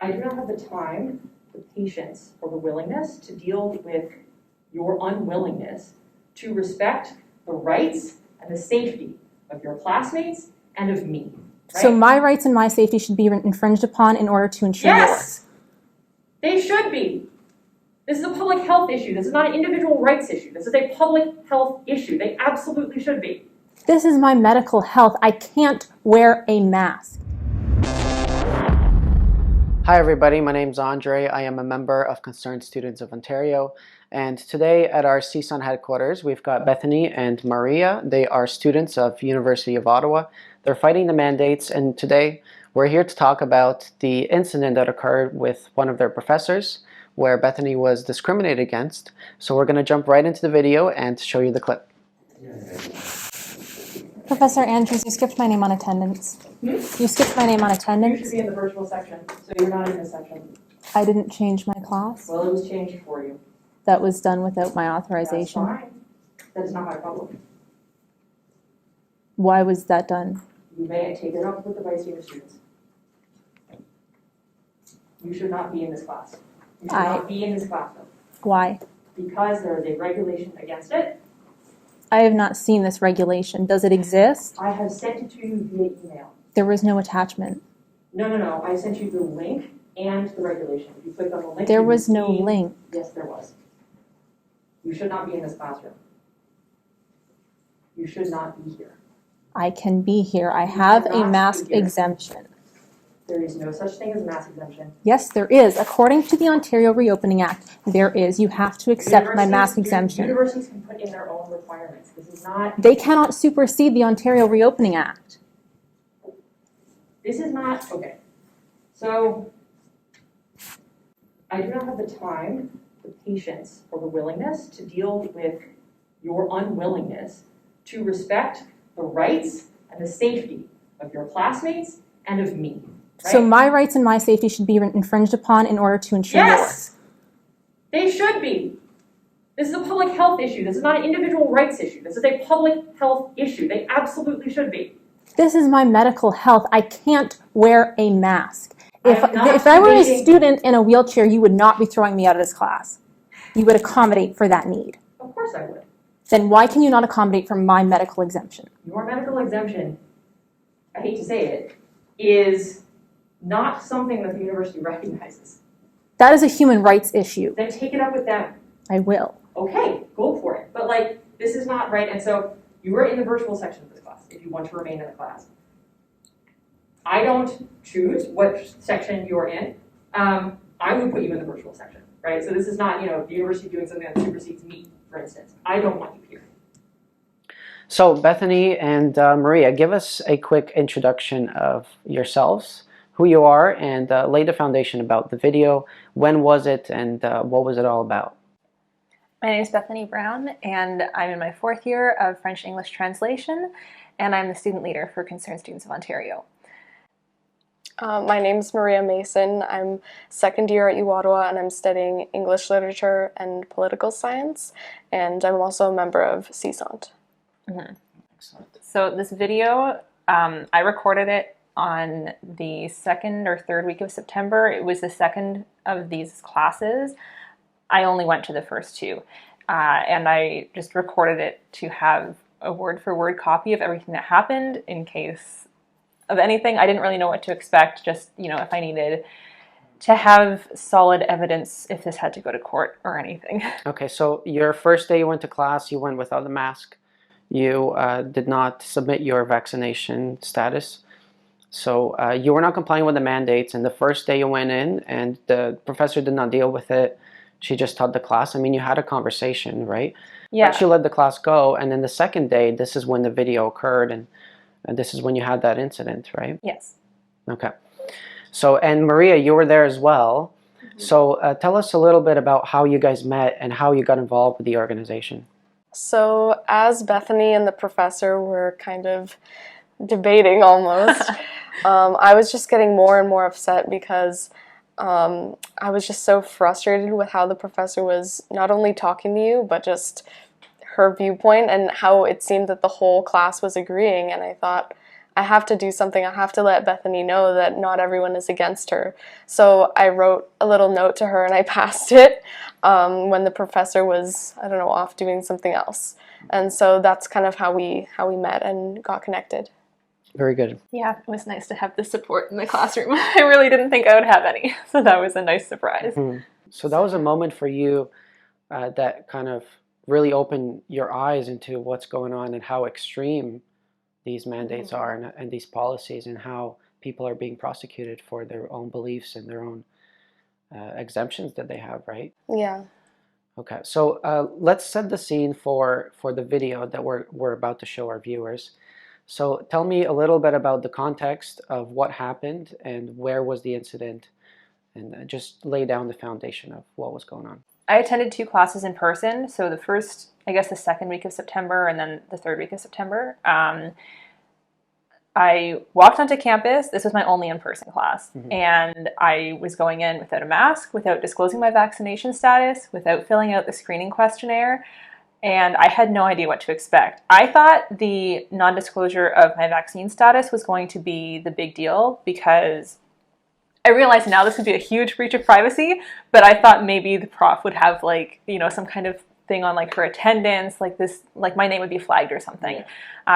I do not have the time, the patience, or the willingness to deal with your unwillingness to respect the rights and the safety of your classmates and of me. Right? So my rights and my safety should be infringed upon in order to ensure yours. Yes, they should be. This is a public health issue. This is not an individual rights issue. This is a public health issue. They absolutely should be. This is my medical health. I can't wear a mask. Hi everybody, my name's Andriy. I am a member of Concerned Students of Ontario, and today at our CSUN headquarters we've got Bethany and Maria. They are students of University of Ottawa. They're fighting the mandates, and today we're here to talk about the incident that occurred with one of their professors where Bethany was discriminated against. So we're going to jump right into the video and show you the clip. Professor Andrews, you skipped my name on attendance. You skipped my name on attendance. You should be in the virtual section, so you're not in this section. I didn't change my class. Well, it was changed for you. That was done without my authorization. That's fine. That is not my problem. Why was that done? You may take it up with the vice dean of students. You should not be in this class. You should not be in this classroom. Why? Because there is a regulation against it. I have not seen this regulation. Does it exist? I have sent it to you via email. There was no attachment. No. I sent you the link and the regulation. If you click on the link, There was no link. Yes, there was. You should not be in this classroom. You should not be here. I can be here. I have a mask exemption. There is no such thing as a mask exemption. Yes, there is. According to the Ontario Reopening Act, there is. You have to accept my mask exemption. Universities can put in their own requirements. This is not... They cannot supersede the Ontario Reopening Act. This is not... Okay. So, I do not have the time, the patience, or the willingness to deal with your unwillingness to respect the rights and the safety of your classmates and of me. Right? So my rights and my safety should be infringed upon in order to ensure yours. They should be. This is a public health issue. This is not an individual rights issue. This is a public health issue. They absolutely should be. This is my medical health. I can't wear a mask. If I were a student in a wheelchair, you would not be throwing me out of this class. You would accommodate for that need. Of course I would. Then why can you not accommodate for my medical exemption? Your medical exemption, I hate to say it, is not something that the university recognizes. That is a human rights issue. Then take it up with them. I will. Okay, go for it. But this is not right. And so you are in the virtual section of this class if you want to remain in the class. I don't choose what section you're in. I would put you in the virtual section, right? So this is not, the university doing something that supersedes me, for instance. I don't want you here. So Bethany and Maria, give us a quick introduction of yourselves, who you are, and lay the foundation about the video. When was it, and what was it all about? My name is Bethany Brown, and I'm in my 4th year of French-English translation, and I'm the student leader for Concerned Students of Ontario. My name is Maria Mason. I'm 2nd year at U Ottawa, and I'm studying English literature and political science, and I'm also a member of CSUN. Excellent. So this video, I recorded it on the 2nd or 3rd week of September. It was the second of these classes. I only went to the first 2, and I just recorded it to have a word-for-word copy of everything that happened in case of anything. I didn't really know what to expect, just, if I needed to have solid evidence if this had to go to court or anything. Okay, so your first day you went to class, you went without a mask. You did not submit your vaccination status. So you were not complying with the mandates, and the first day you went in and the professor did not deal with it. She just taught the class. I mean, you had a conversation, right? Yeah. But she let the class go, and then the second day, this is when the video occurred, and this is when you had that incident, right? Yes. Okay. So, and Maria, you were there as well. Mm-hmm. So tell us a little bit about how you guys met and how you got involved with the organization. So as Bethany and the professor were kind of debating almost, I was just getting more and more upset because I was just so frustrated with how the professor was not only talking to you, but just her viewpoint and how it seemed that the whole class was agreeing. And I thought, I have to do something. I have to let Bethany know that not everyone is against her. So I wrote a little note to her and I passed it when the professor was, I don't know, off doing something else. And so that's kind of how we met and got connected. Very good. Yeah, it was nice to have the support in the classroom. I really didn't think I would have any, so that was a nice surprise. So that was a moment for you that kind of really opened your eyes into what's going on and how extreme these mandates are and these policies, and how people are being prosecuted for their own beliefs and their own exemptions that they have, right? Yeah. Okay, so let's set the scene for the video that we're about to show our viewers. So tell me a little bit about the context of what happened and where was the incident, and just lay down the foundation of what was going on. I attended 2 classes in person, so the first, I guess the second week of September and then the third week of September. I walked onto campus. This was my only in-person class, and I was going in without a mask, without disclosing my vaccination status, without filling out the screening questionnaire, and I had no idea what to expect. I thought the non-disclosure of my vaccine status was going to be the big deal, because I realize now this would be a huge breach of privacy, but I thought maybe the prof would have, like, you know, some kind of thing on, like, her attendance, like this, like my name would be flagged or something,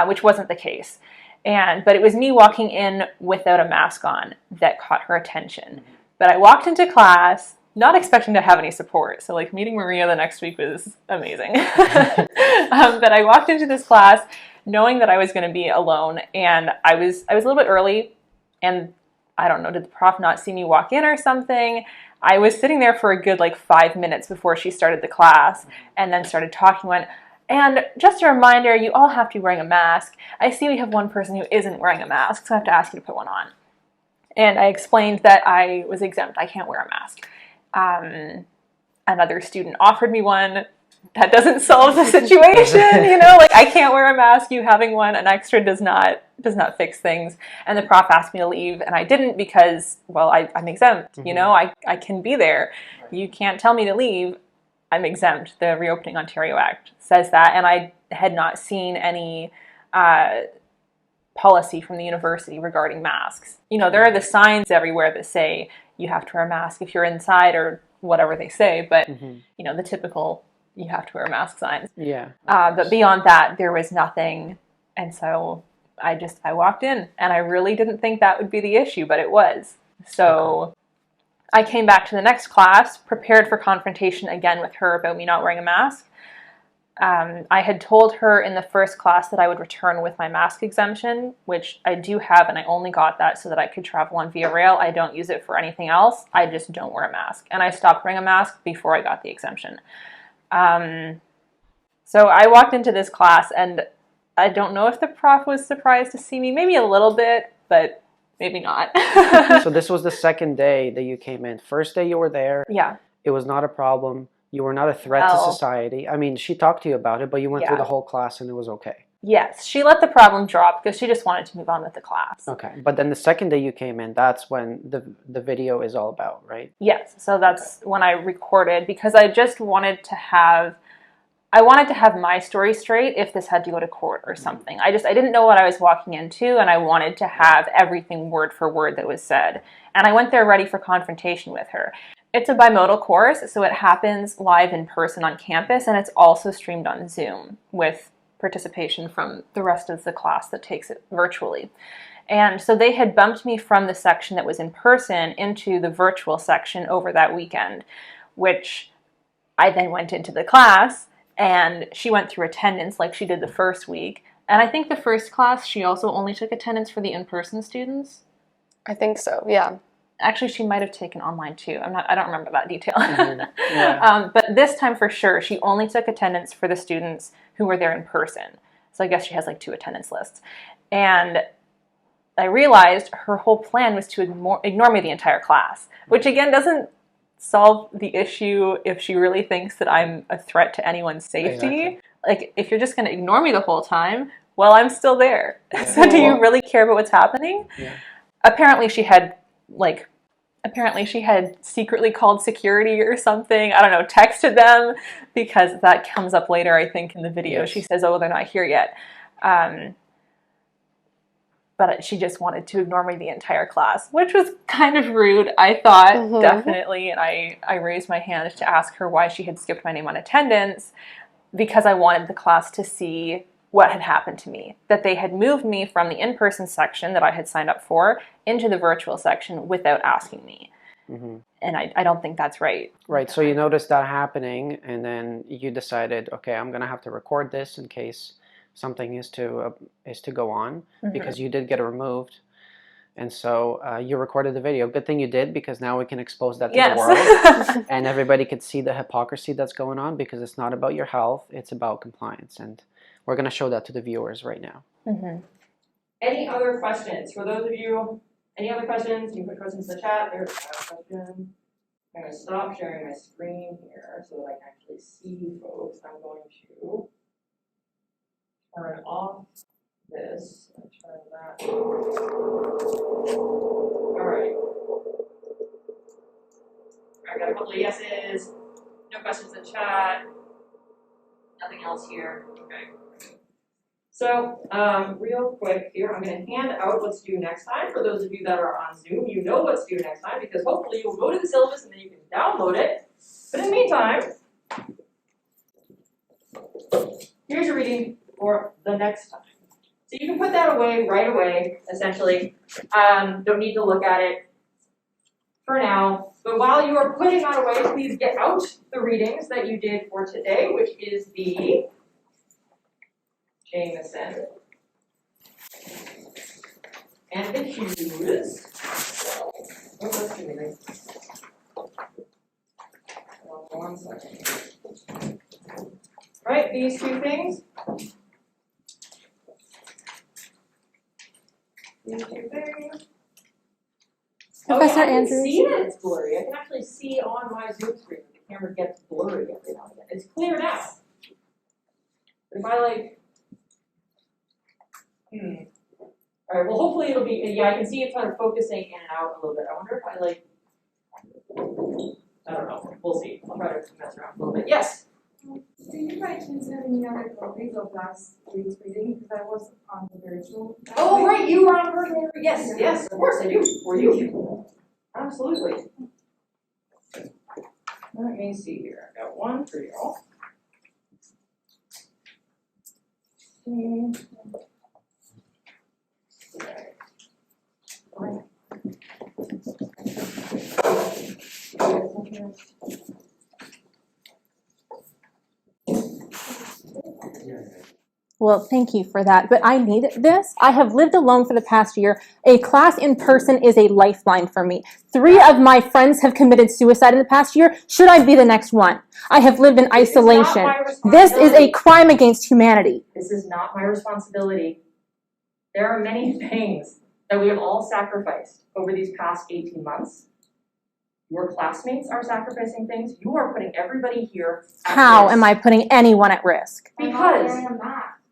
which wasn't the case. But it was me walking in without a mask on that caught her attention. But I walked into class not expecting to have any support. So, like, meeting Maria the next week was amazing. But I walked into this class knowing that I was going to be alone, and I was a little bit early, and I don't know, did the prof not see me walk in or something? I was sitting there for a good, like, 5 minutes before she started the class, and then started talking, went, and just a reminder, you all have to be wearing a mask. I see we have one person who isn't wearing a mask, so I have to ask you to put one on. And I explained that I was exempt. I can't wear a mask. Another student offered me one. That doesn't solve the situation, you know? Like, I can't wear a mask. You having one, an extra does not fix things. And the prof asked me to leave, and I didn't because, well, I'm exempt. You know, I can be there. You can't tell me to leave. I'm exempt. The Reopening Ontario Act says that, and I had not seen any policy from the university regarding masks. You know, there are the signs everywhere that say you have to wear a mask if you're inside or whatever they say, but, you know, the typical you have to wear a mask signs. Yeah. But beyond that, there was nothing, and so I walked in, and I really didn't think that would be the issue, but it was. So I came back to the next class, prepared for confrontation again with her about me not wearing a mask. I had told her in the first class that I would return with my mask exemption, which I do have, and I only got that so that I could travel on Via Rail. I don't use it for anything else. I just don't wear a mask. And I stopped wearing a mask before I got the exemption. So I walked into this class, and I don't know if the prof was surprised to see me. Maybe a little bit, but maybe not. So this was the second day that you came in. First day you were there. Yeah. It was not a problem. You were not a threat to society. I mean, she talked to you about it, but you went through the whole class and it was okay. Yes, she let the problem drop because she just wanted to move on with the class. Okay, but then the second day you came in, that's when the video is all about, right? Yes, so that's when I recorded, because I just wanted to have, my story straight if this had to go to court or something. I didn't know what I was walking into, and I wanted to have everything word for word that was said. And I went there ready for confrontation with her. It's a bimodal course, so it happens live in person on campus, and it's also streamed on Zoom with participation from the rest of the class that takes it virtually. And so they had bumped me from the section that was in person into the virtual section over that weekend, which I then went into the class, and she went through attendance like she did the first week. And I think the first class, she also only took attendance for the in-person students. I think so, yeah. Actually, she might have taken online too. I don't remember that detail. Yeah. But this time for sure, she only took attendance for the students who were there in person. So I guess she has like 2 attendance lists. And I realized her whole plan was to ignore me the entire class, which again doesn't solve the issue if she really thinks that I'm a threat to anyone's safety. Exactly. Like, if you're just going to ignore me the whole time, well, I'm still there. Yeah. So do you really care about what's happening? Yeah. Apparently she had secretly called security or something. I don't know, texted them, because that comes up later, I think, in the video. Yes. She says, oh, they're not here yet. but she just wanted to ignore me the entire class, which was kind of rude, I thought, definitely. And I raised my hand to ask her why she had skipped my name on attendance, because I wanted the class to see what had happened to me, that they had moved me from the in-person section that I had signed up for into the virtual section without asking me. And I don't think that's right. Right, so you noticed that happening, and then you decided, okay, I'm going to have to record this in case something is to go on, because you did get removed. And so you recorded the video. Good thing you did, because now we can expose that to the world. And everybody can see the hypocrisy that's going on, because it's not about your health, it's about compliance. And we're going to show that to the viewers right now. Any other questions? For those of you, any other questions? You can put questions in the chat. There's a question. I'm going to stop sharing my screen here so that I can actually see folks. I'm going to turn off this and turn that on. All right. I got a couple of yeses. No questions in chat. Nothing else here. Okay. So, real quick here, I'm going to hand out what's due next time. For those of you that are on Zoom, you know what's due next time, because hopefully you'll go to the syllabus and then you can download it. But in the meantime, here's your reading for the next time. So you can put that away right away, essentially. Don't need to look at it for now. But while you are putting that away, please get out the readings that you did for today, which is the Jameson and the Hughes. Oh, that's too many. One second. Right, these two things. These two things. Professor I can Andrews. see that it's blurry. I can actually see on my Zoom screen that the camera gets blurry every now and again. It's clear now. But if I like, all right, well, hopefully it'll be, yeah, I can see it kind of focusing in and out a little bit. I wonder if I like, I don't know. We'll see. I'll try to mess around a little bit. Yes? Do you by chance have any other copies of last week's reading? Because I was on the virtual. Oh, right, you were on virtual. Yes, yes, of course I do. For you. Absolutely. Let me see here. I've got one for you. Well, thank you for that. But I need this. I have lived alone for the past year. A class in person is a lifeline for me. 3 of my friends have committed suicide in the past year. Should I be the next one? I have lived in isolation. This is a crime against humanity. This is not my responsibility. There are many things that we have all sacrificed over these past 18 months. Your classmates are sacrificing things. You are putting everybody here at How risk. am I putting anyone at risk? Because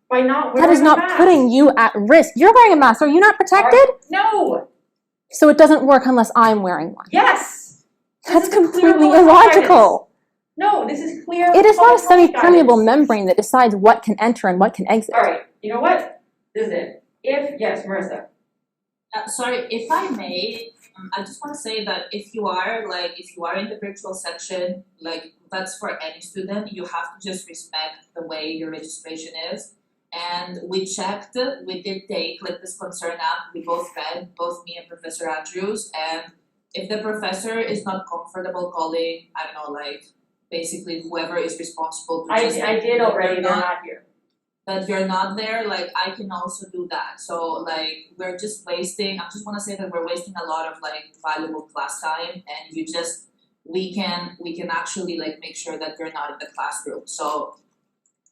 by not wearing That is a not mask. putting you at risk. You're wearing a mask. Are you not protected? No. So it doesn't work unless I'm wearing one. Yes. That's This is a clear completely vote of confidence. illogical. No, this is clear. It is not a public health semi-permeable guidance. membrane that decides what can enter and what can exit. All right. You know what? This is it. Yes, Marissa. Sorry, if I may, I just want to say that if you are in the virtual section, like that's for any student, you have to just respect the way your registration is. And we checked, we did take like this concern up, we both read, both me and Professor Andrews, and if the professor is not comfortable calling, I don't know, like basically whoever is responsible to I just did already. They're not here. that you're not there, like I can also do that. So like we're just wasting, I just wanna say that we're wasting a lot of like valuable class time, and we can actually like make sure that you're not in the classroom. So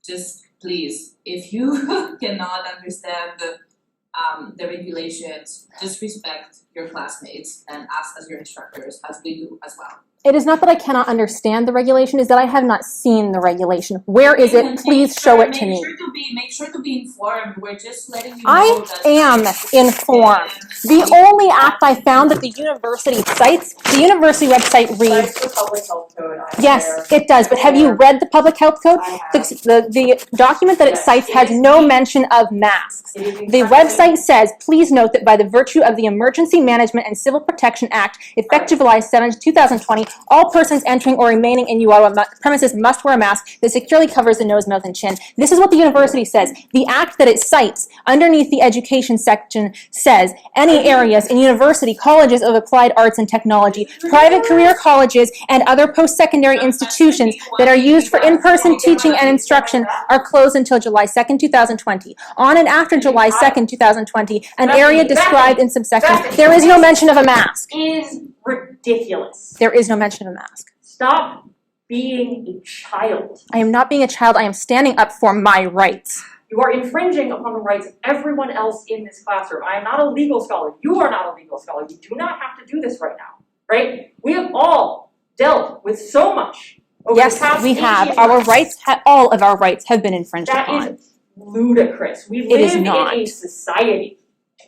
just please, if you cannot understand the regulations, just respect your classmates and us as your instructors, as we do as well. It is not that I cannot understand the regulation, is that I have not seen the regulation. Where is it? Please show it to me. Make sure to be informed. We're just letting you know I that am informed. The only act I found that the university cites, the university website reads, Cites the public health code. I'm yes, aware. it does, but have you read the public health code? I have. The document that it Yes, cites it has is no the- mention of masks. It is The exactly- website says, please note that by the virtue of the Emergency Management and Civil Protection Act, effective July 7, 2020, all persons entering or remaining in UOA premises must wear a mask that securely covers the nose, mouth, and chin. This is what the university says. The act that it cites underneath the education section says, any areas in university, colleges of applied arts and technology, private career colleges, and other post-secondary institutions that are used for in-person teaching and instruction are closed until July 2nd, 2020. On and after July 2nd, 2020, an area described in subsection, there is no mention of a mask. Is ridiculous. There is no mention of a mask. Stop being a child. I am not being a child, I am standing up for my rights. You are infringing upon the rights of everyone else in this classroom. I am not a legal scholar. You are not a legal scholar. You do not have to do this right now, right? We have all dealt with so much over the Yes, past we 18 have. Our months. rights, all of our rights have been infringed That upon. is ludicrous. We It live is in not. a society.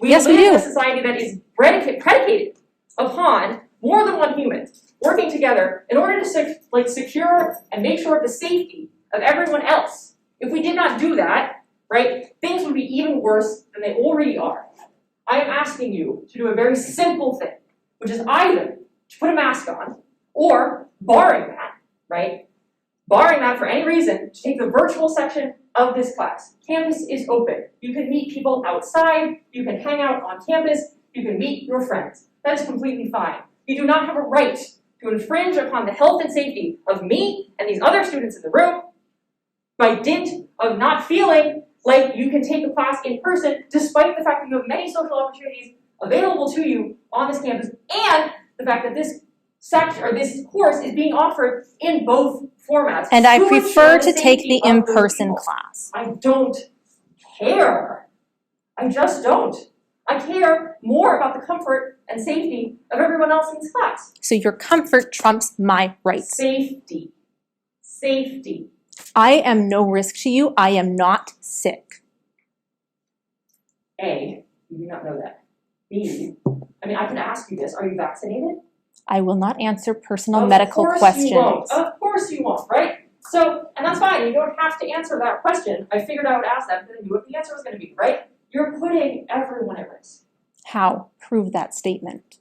Yes, we live in do. a society that is predicated upon more than one human working together in order to secure and make sure of the safety of everyone else. If we did not do that, right, things would be even worse than they already are. I am asking you to do a very simple thing, which is either to put a mask on, or, barring that, right, barring that for any reason, to take the virtual section of this class. Campus is open. You can meet people outside, you can hang out on campus, you can meet your friends. That is completely fine. You do not have a right to infringe upon the health and safety of me and these other students in the room by dint of not feeling like you can take the class in person, despite the fact that you have many social opportunities available to you on this campus, and the fact that this section or this course is being offered in both formats. And I to prefer ensure the to take safety the of those in-person people. class. I don't care. I just don't. I care more about the comfort and safety of everyone else in this class. So your comfort trumps my rights. Safety. Safety. I am no risk to you. I am not sick. A, you do not know that. B, I mean, I can ask you this. Are you vaccinated? I will not answer personal Of medical course questions. You won't. Of course you won't, right? So, and that's fine. You don't have to answer that question. I figured I would ask that, but I knew what the answer was going to be, right? You're putting everyone at risk. How? Prove that statement.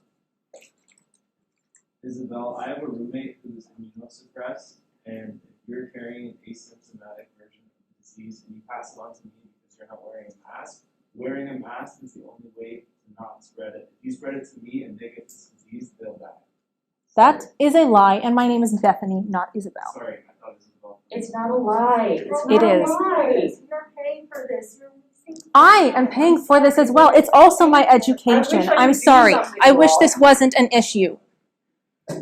Isabel, I have a roommate who's immunosuppressed, and if you're carrying an asymptomatic version of the disease and you pass it on to me because you're not wearing a mask, wearing a mask is the only way to not spread it. If you spread it to me and they get this disease, they'll die. That is a lie, and my name is Bethany, not Isabel. Sorry, I thought it was Isabel. It's not a lie. It's It not a is. lie. You're paying for this. I am paying for this as well. It's also my education. I I'm could do sorry. something I wish wrong. this wasn't an issue.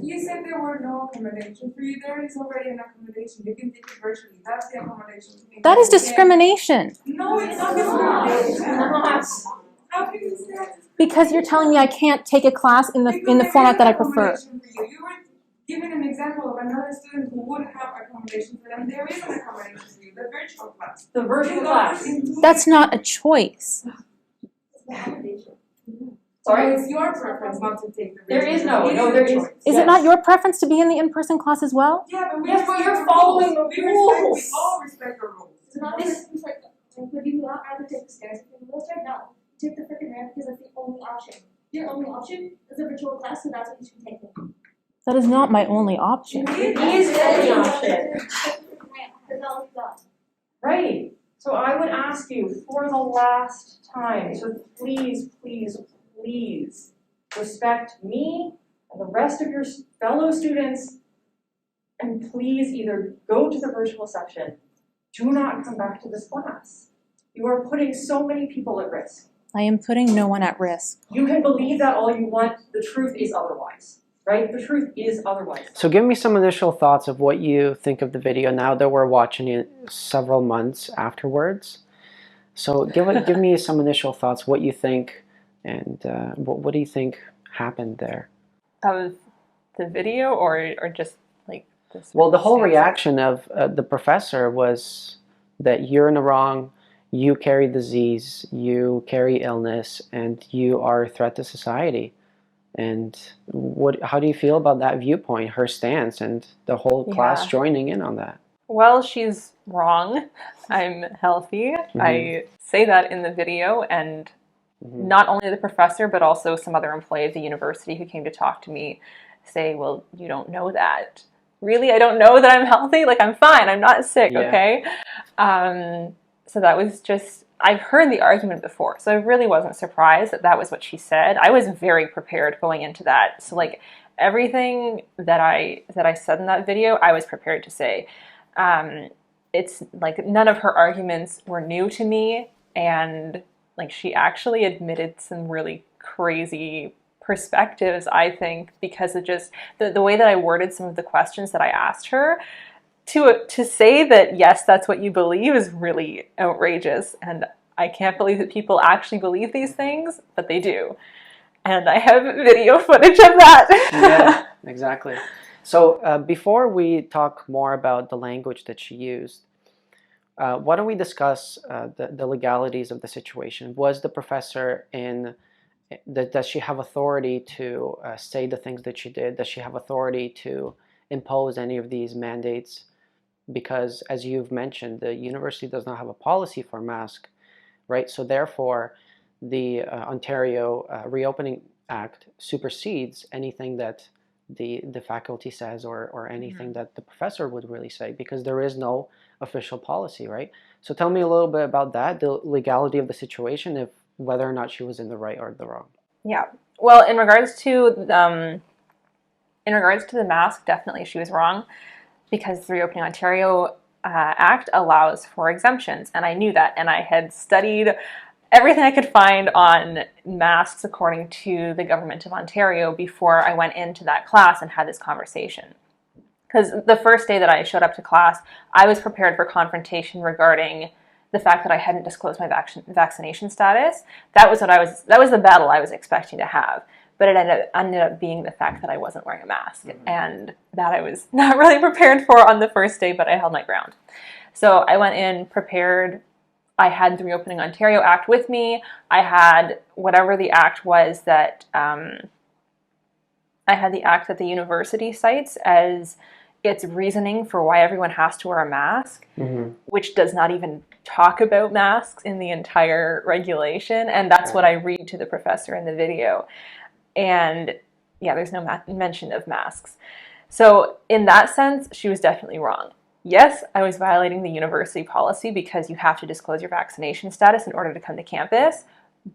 You said there were no accommodations for you. There is already an accommodation. You can take it virtually. That's the accommodation. That is discrimination. No, it's not It's discrimination. not. How can you say that? Because you're telling me I can't take a class in the format that I prefer. You were giving an example of another student who would have accommodation for them. There is an accommodation for you, the virtual class. The virtual class. That's not a choice. Sorry? It's your preference not to take the virtual. There is no, It no, a there is. choice. Is it not your preference to be in the in-person class as well? Yeah, but we Yes, but respect you're the following rules. the We rules. all respect the rules. It's not this like would you not rather take the stairs if you wheelchair? No. Take the freaking ramp because that's the only option. Your only option is a virtual class, so that's what you should take. That is not my only option. It is the only option. That's all you got. Right. So I would ask you for the last time to please, please, please respect me and the rest of your fellow students, and please either go to the virtual section. Do not come back to this class. You are putting so many people at risk. I am putting no one at risk. You can believe that all you want. The truth is otherwise, right? The truth is otherwise. So give me some initial thoughts of what you think of the video now that we're watching it several months afterwards. So give me some initial thoughts, what you think, and what do you think happened there? That was the video or just like this? Well, the whole stance? reaction of the professor was that you're in the wrong, you carry disease, you carry illness, and you are a threat to society. And how do you feel about that viewpoint, her stance, and the whole class Yeah. joining in on that? Well, she's wrong. I'm healthy. I say that in the video, and not only the professor, but also some other employee of the university who came to talk to me say, well, you don't know that. Really? I don't know that I'm healthy? Like, I'm fine. I'm not sick, Yeah. okay? So that was just, I've heard the argument before, so I really wasn't surprised that that was what she said. I was very prepared going into that. So, like, everything that I said in that video, I was prepared to say. It's like none of her arguments were new to me, and like she actually admitted some really crazy perspectives, I think, because of just the way that I worded some of the questions that I asked her. To say that, yes, that's what you believe is really outrageous, and I can't believe that people actually believe these things, but they do. And I have video footage of that. Yeah, exactly. So before we talk more about the language that she used, why don't we discuss the legalities of the situation? Was the professor does she have authority to say the things that she did? Does she have authority to impose any of these mandates? Because as you've mentioned, the university does not have a policy for mask, right? So therefore, the Ontario Reopening Act supersedes anything that the faculty says or anything that the professor would really say, because there is no official policy, right? So tell me a little bit about that, the legality of the situation, if whether or not she was in the right or the wrong. Yeah. Well, in regards to the mask, definitely she was wrong, because the Reopening Ontario Act allows for exemptions, and I knew that, and I had studied everything I could find on masks according to the Government of Ontario before I went into that class and had this conversation. Because the first day that I showed up to class, I was prepared for confrontation regarding the fact that I hadn't disclosed my vaccination status. That was the battle I was expecting to have. But it ended up being the fact that I wasn't wearing a mask, and that I was not really prepared for on the first day, but I held my ground. So I went in prepared. I had the Reopening Ontario Act with me. I had whatever the act was that I had the act that the university cites as its reasoning for why everyone has to wear a mask, which does not even talk about masks in the entire regulation. And that's what I read to the professor in the video. And yeah, there's no mention of masks. So in that sense, she was definitely wrong. Yes, I was violating the university policy because you have to disclose your vaccination status in order to come to campus.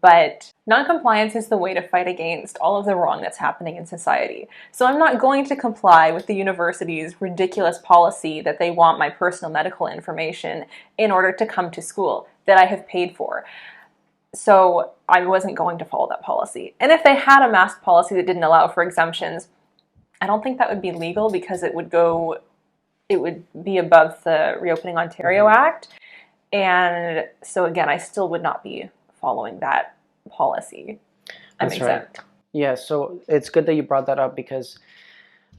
But non-compliance is the way to fight against all of the wrong that's happening in society. So I'm not going to comply with the university's ridiculous policy that they want my personal medical information in order to come to school that I have paid for. So I wasn't going to follow that policy. And if they had a mask policy that didn't allow for exemptions, I don't think that would be legal, because it would be above the Reopening Ontario Act. And so again, I still would not be following that policy. I'm exempt. Right. Yeah, so it's good that you brought that up, because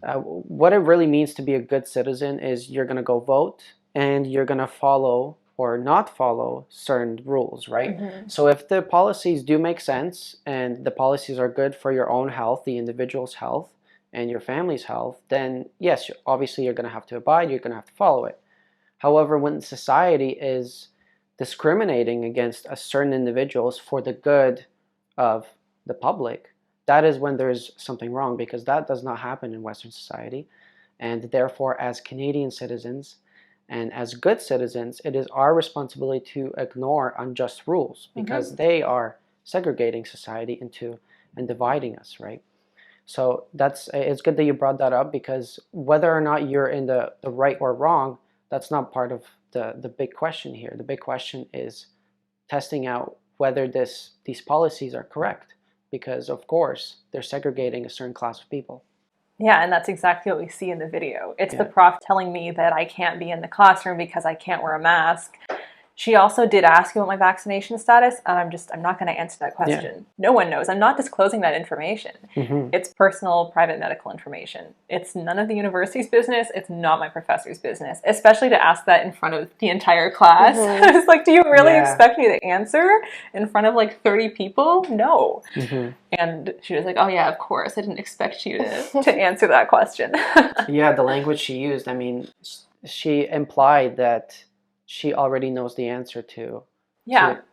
what it really means to be a good citizen is you're going to go vote and you're going to follow or not follow certain rules, right? So if the policies do make sense and the policies are good for your own health, the individual's health, and your family's health, then yes, obviously you're going to have to abide, you're going to have to follow it. However, when society is discriminating against a certain individuals for the good of the public, that is when there's something wrong, because that does not happen in Western society. And therefore, as Canadian citizens and as good citizens, it is our responsibility to ignore unjust rules, because they are segregating society into and dividing us, right? So it's good that you brought that up, because whether or not you're in the right or wrong, that's not part of the big question here. The big question is testing out whether these policies are correct, because of course they're segregating a certain class of people. Yeah, and that's exactly what we see in the video. It's the prof telling me that I can't be in the classroom because I can't wear a mask. She also did ask about my vaccination status, and I'm not going to answer that question. No one knows. I'm not disclosing that information. It's personal, private medical information. It's none of the university's business. It's not my professor's business, especially to ask that in front of the entire class. I was like, do you really expect me to answer in front of like 30 people? No. And she was like, oh yeah, of course. I didn't expect you to answer that question. Yeah, the language she used, I mean, she implied that she already knows the answer to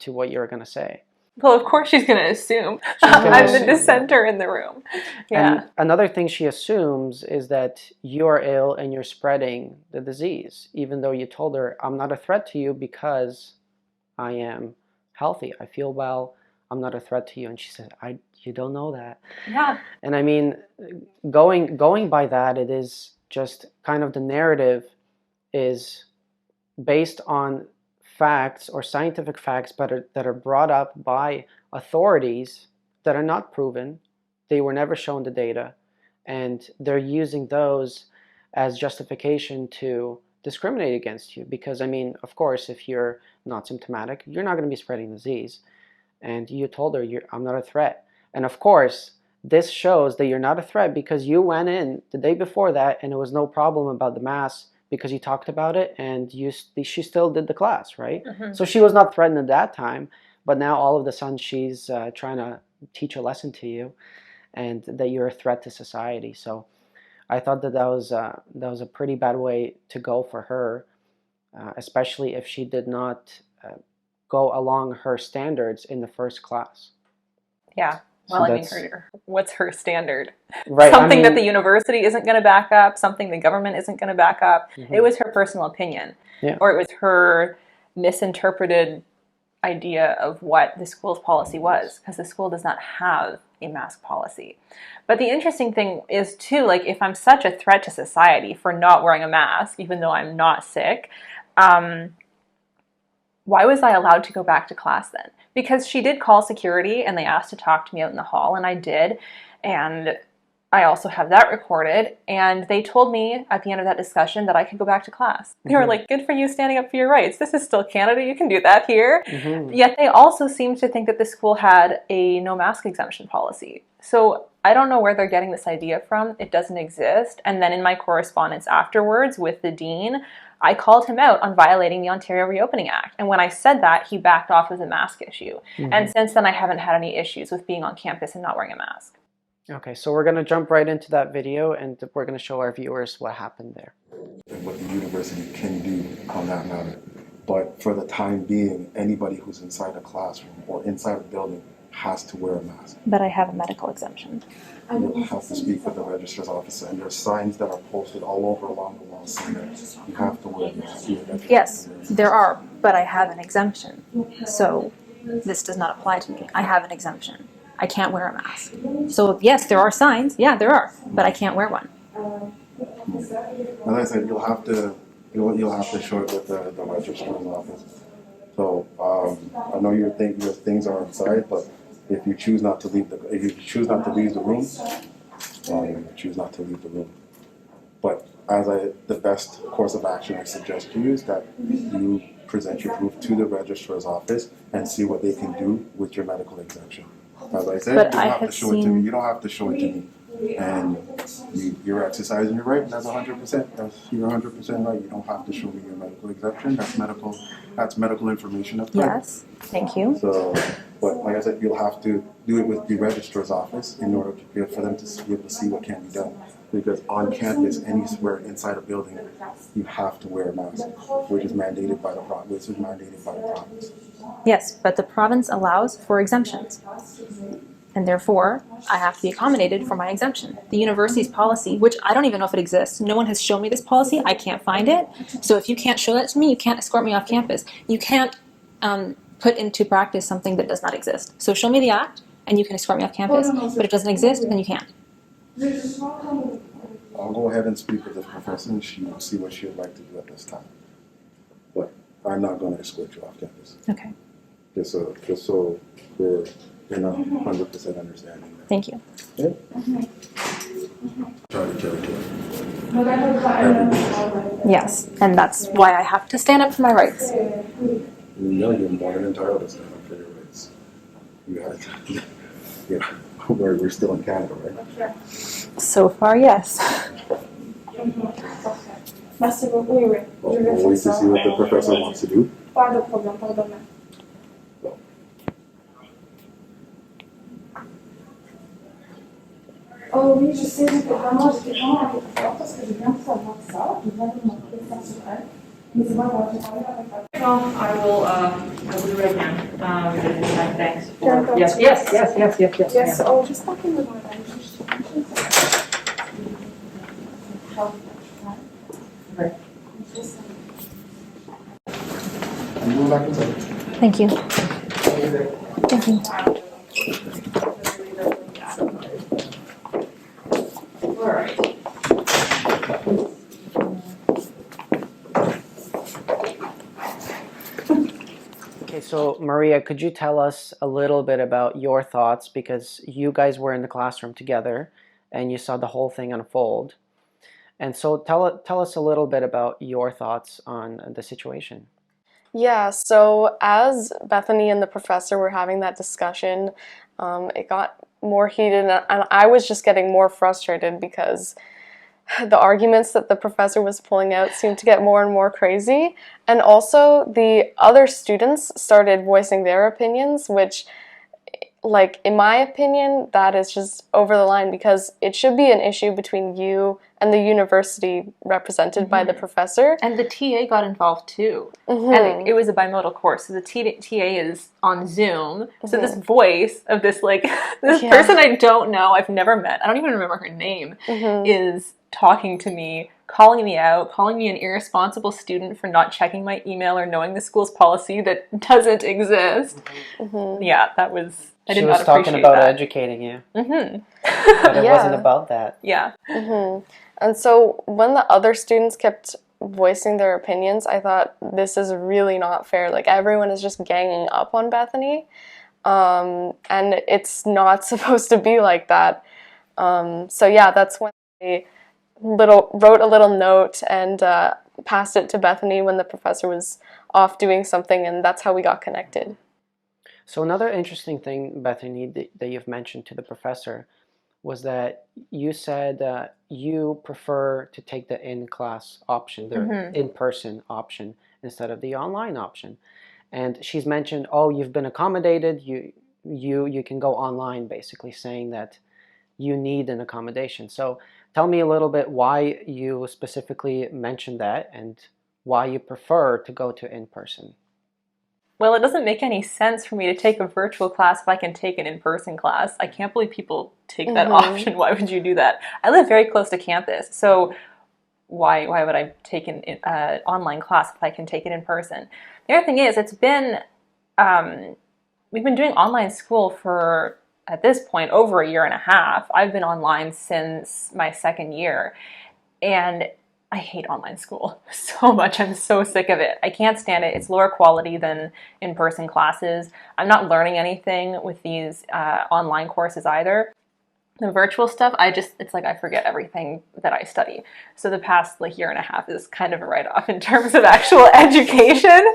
what you're going to say. Well, of course she's going to assume. Gonna I'm assume, the dissenter in the room. And another thing she assumes is that you're ill and you're spreading the disease, even though you told her, I'm not a threat to you because I am healthy. I feel well. I'm not a threat to you. And she said, you don't know that. Yeah. And I mean, going by that, it is just kind of the narrative is based on facts or scientific facts that are brought up by authorities that are not proven. They were never shown the data, and they're using those as justification to discriminate against you. Because, I mean, of course, if you're not symptomatic, you're not going to be spreading disease. And you told her, I'm not a threat. And of course, this shows that you're not a threat because you went in the day before that and it was no problem about the mask, because you talked about it and she still did the class, right? So she was not threatened at that time, but now all of a sudden she's trying to teach a lesson to you and that you're a threat to society. So I thought that was a pretty bad way to go for her, especially if she did not go along her standards in the first class. Yeah. Well, I mean, what's her standard? Right, Something that the university isn't going to back up, something the government isn't going to back up. It was her personal opinion. Or it was her misinterpreted idea of what the school's policy was, because the school does not have a mask policy. But the interesting thing is, too, like, if I'm such a threat to society for not wearing a mask, even though I'm not sick, why was I allowed to go back to class then? Because she did call security and they asked to talk to me out in the hall, and I did. And I also have that recorded. And they told me at the end of that discussion that I could go back to class. They were like, good for you standing up for your rights. This is still Canada. You can do that here. Yet they also seemed to think that the school had a no mask exemption policy. So I don't know where they're getting this idea from. It doesn't exist. And then in my correspondence afterwards with the dean, I called him out on violating the Ontario Reopening Act. And when I said that, he backed off of the mask issue. And since then, I haven't had any issues with being on campus and not wearing a mask. Okay, so we're going to jump right into that video, and we're going to show our viewers what happened there. And what the university can do on that matter. But for the time being, anybody who's inside a classroom or inside a building has to wear a mask. But I have a medical exemption. You'll have to speak with the registrar's office, and there's signs that are posted all over along the walls saying that you have to wear a mask. Yes, there are, but I have an exemption. So this does not apply to me. I have an exemption. I can't wear a mask. So yes, there are signs. Yeah, there are, but I can't wear one. As I said, you'll have to show it with the registrar's office. So I know your things are inside, but if you choose not to leave the room, you choose not to leave the room. But the best course of action I suggest to you is that you present your proof to the registrar's office and see what they can do with your medical exemption. As I said, you don't have to show it to me. You don't have to show it to me. And you're exercising your right. That's 100%. You're 100% right. You don't have to show me your medical exemption. That's medical information up there. Yes, thank you. So, but like I said, you'll have to do it with the registrar's office in order for them to be able to see what can be done. Because on campus, anywhere inside a building, you have to wear a mask, which is mandated by the province. Yes, but the province allows for exemptions. And therefore, I have to be accommodated for my exemption. The university's policy, which I don't even know if it exists, no one has shown me this policy, I can't find it. So if you can't show that to me, you can't escort me off campus. You can't put into practice something that does not exist. So show me the act, and you can escort me off campus. But it doesn't exist, then you can't. I'll go ahead and speak with this professor and see what she would like to do at this time. But I'm not going to escort you off campus. Okay. Just so we're in 100% understanding. Thank you. Yeah? Try to carry to it. Yes, and that's why I have to stand up for my rights. You you're more than entitled to stand up for your rights. You had, yeah, we're still in Canada, right? So far, yes. Merci beaucoup, oui. Well, we'll wait to see what the professor wants to do. Pas de problème, pardonne. Oh oui, je sais, j'étais vraiment inquiétante parce que je viens de savoir ça. Je viens de montrer ça sur elle. Mais c'est pas grave, j'ai parlé avec elle. I will do it again. Thanks for, yes. Yes, oh, just talking with my friend. Right. Thank you. Thank you. All right. Okay, so Maria, could you tell us a little bit about your thoughts, because you guys were in the classroom together and you saw the whole thing unfold. And so tell us a little bit about your thoughts on the situation. Yeah, so as Bethany and the professor were having that discussion, it got more heated, and I was just getting more frustrated because the arguments that the professor was pulling out seemed to get more and more crazy. And also the other students started voicing their opinions, which, like, in my opinion, that is just over the line, because it should be an issue between you and the university represented by the professor. And the TA got involved too. Mm-hmm. And it was a bimodal course, so the TA is on Zoom. So this voice of this, like, this person I don't know, I've never met, I don't even remember her name, is talking to me, calling me out, calling me an irresponsible student for not checking my email or knowing the school's policy that doesn't exist. Yeah, that was, I did not appreciate that. She was talking about educating you. But it wasn't about that. Yeah. And so when the other students kept voicing their opinions, I thought, this is really not fair. Like, everyone is just ganging up on Bethany. And it's not supposed to be like that. So yeah, that's when I wrote a little note and passed it to Bethany when the professor was off doing something, and that's how we got connected. So another interesting thing, Bethany, that you've mentioned to the professor was that you said you prefer to take the in-class option, the in-person option, instead of the online option. And she's mentioned, oh, you've been accommodated, you can go online, basically saying that you need an accommodation. So tell me a little bit why you specifically mentioned that and why you prefer to go to in-person. Well, it doesn't make any sense for me to take a virtual class if I can take an in-person class. I can't believe people take that option. Why would you do that? I live very close to campus, so why would I take an online class if I can take it in person? The other thing is, it's been, we've been doing online school for, at this point, over 1.5 years. I've been online since my 2nd year, and I hate online school so much. I'm so sick of it. I can't stand it. It's lower quality than in-person classes. I'm not learning anything with these online courses either. The virtual stuff, it's like I forget everything that I study. So the past 1.5 years is kind of a write-off in terms of actual education.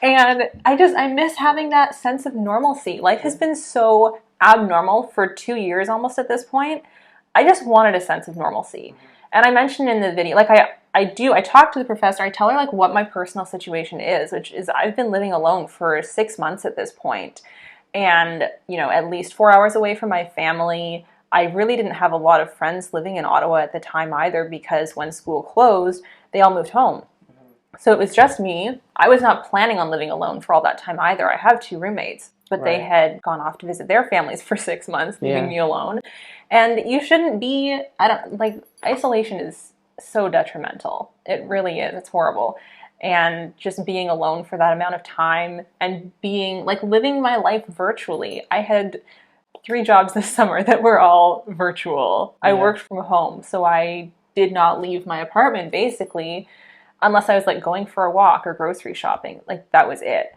And I miss having that sense of normalcy. Life has been so abnormal for 2 years almost at this point. I just wanted a sense of normalcy. And I mentioned in the video, like I talk to the professor, I tell her like what my personal situation is, which is I've been living alone for 6 months at this point. And, you know, at least 4 hours away from my family. I really didn't have a lot of friends living in Ottawa at the time either, because when school closed, they all moved home. So it was just me. I was not planning on living alone for all that time either. I have 2 roommates, but they had gone off to visit their families for 6 months, leaving me alone. And you shouldn't be, isolation is so detrimental. It really is. It's horrible. And just being alone for that amount of time and being, living my life virtually. I had 3 jobs this summer that were all virtual. I worked from home, so I did not leave my apartment, basically, unless I was, going for a walk or grocery shopping. That was it.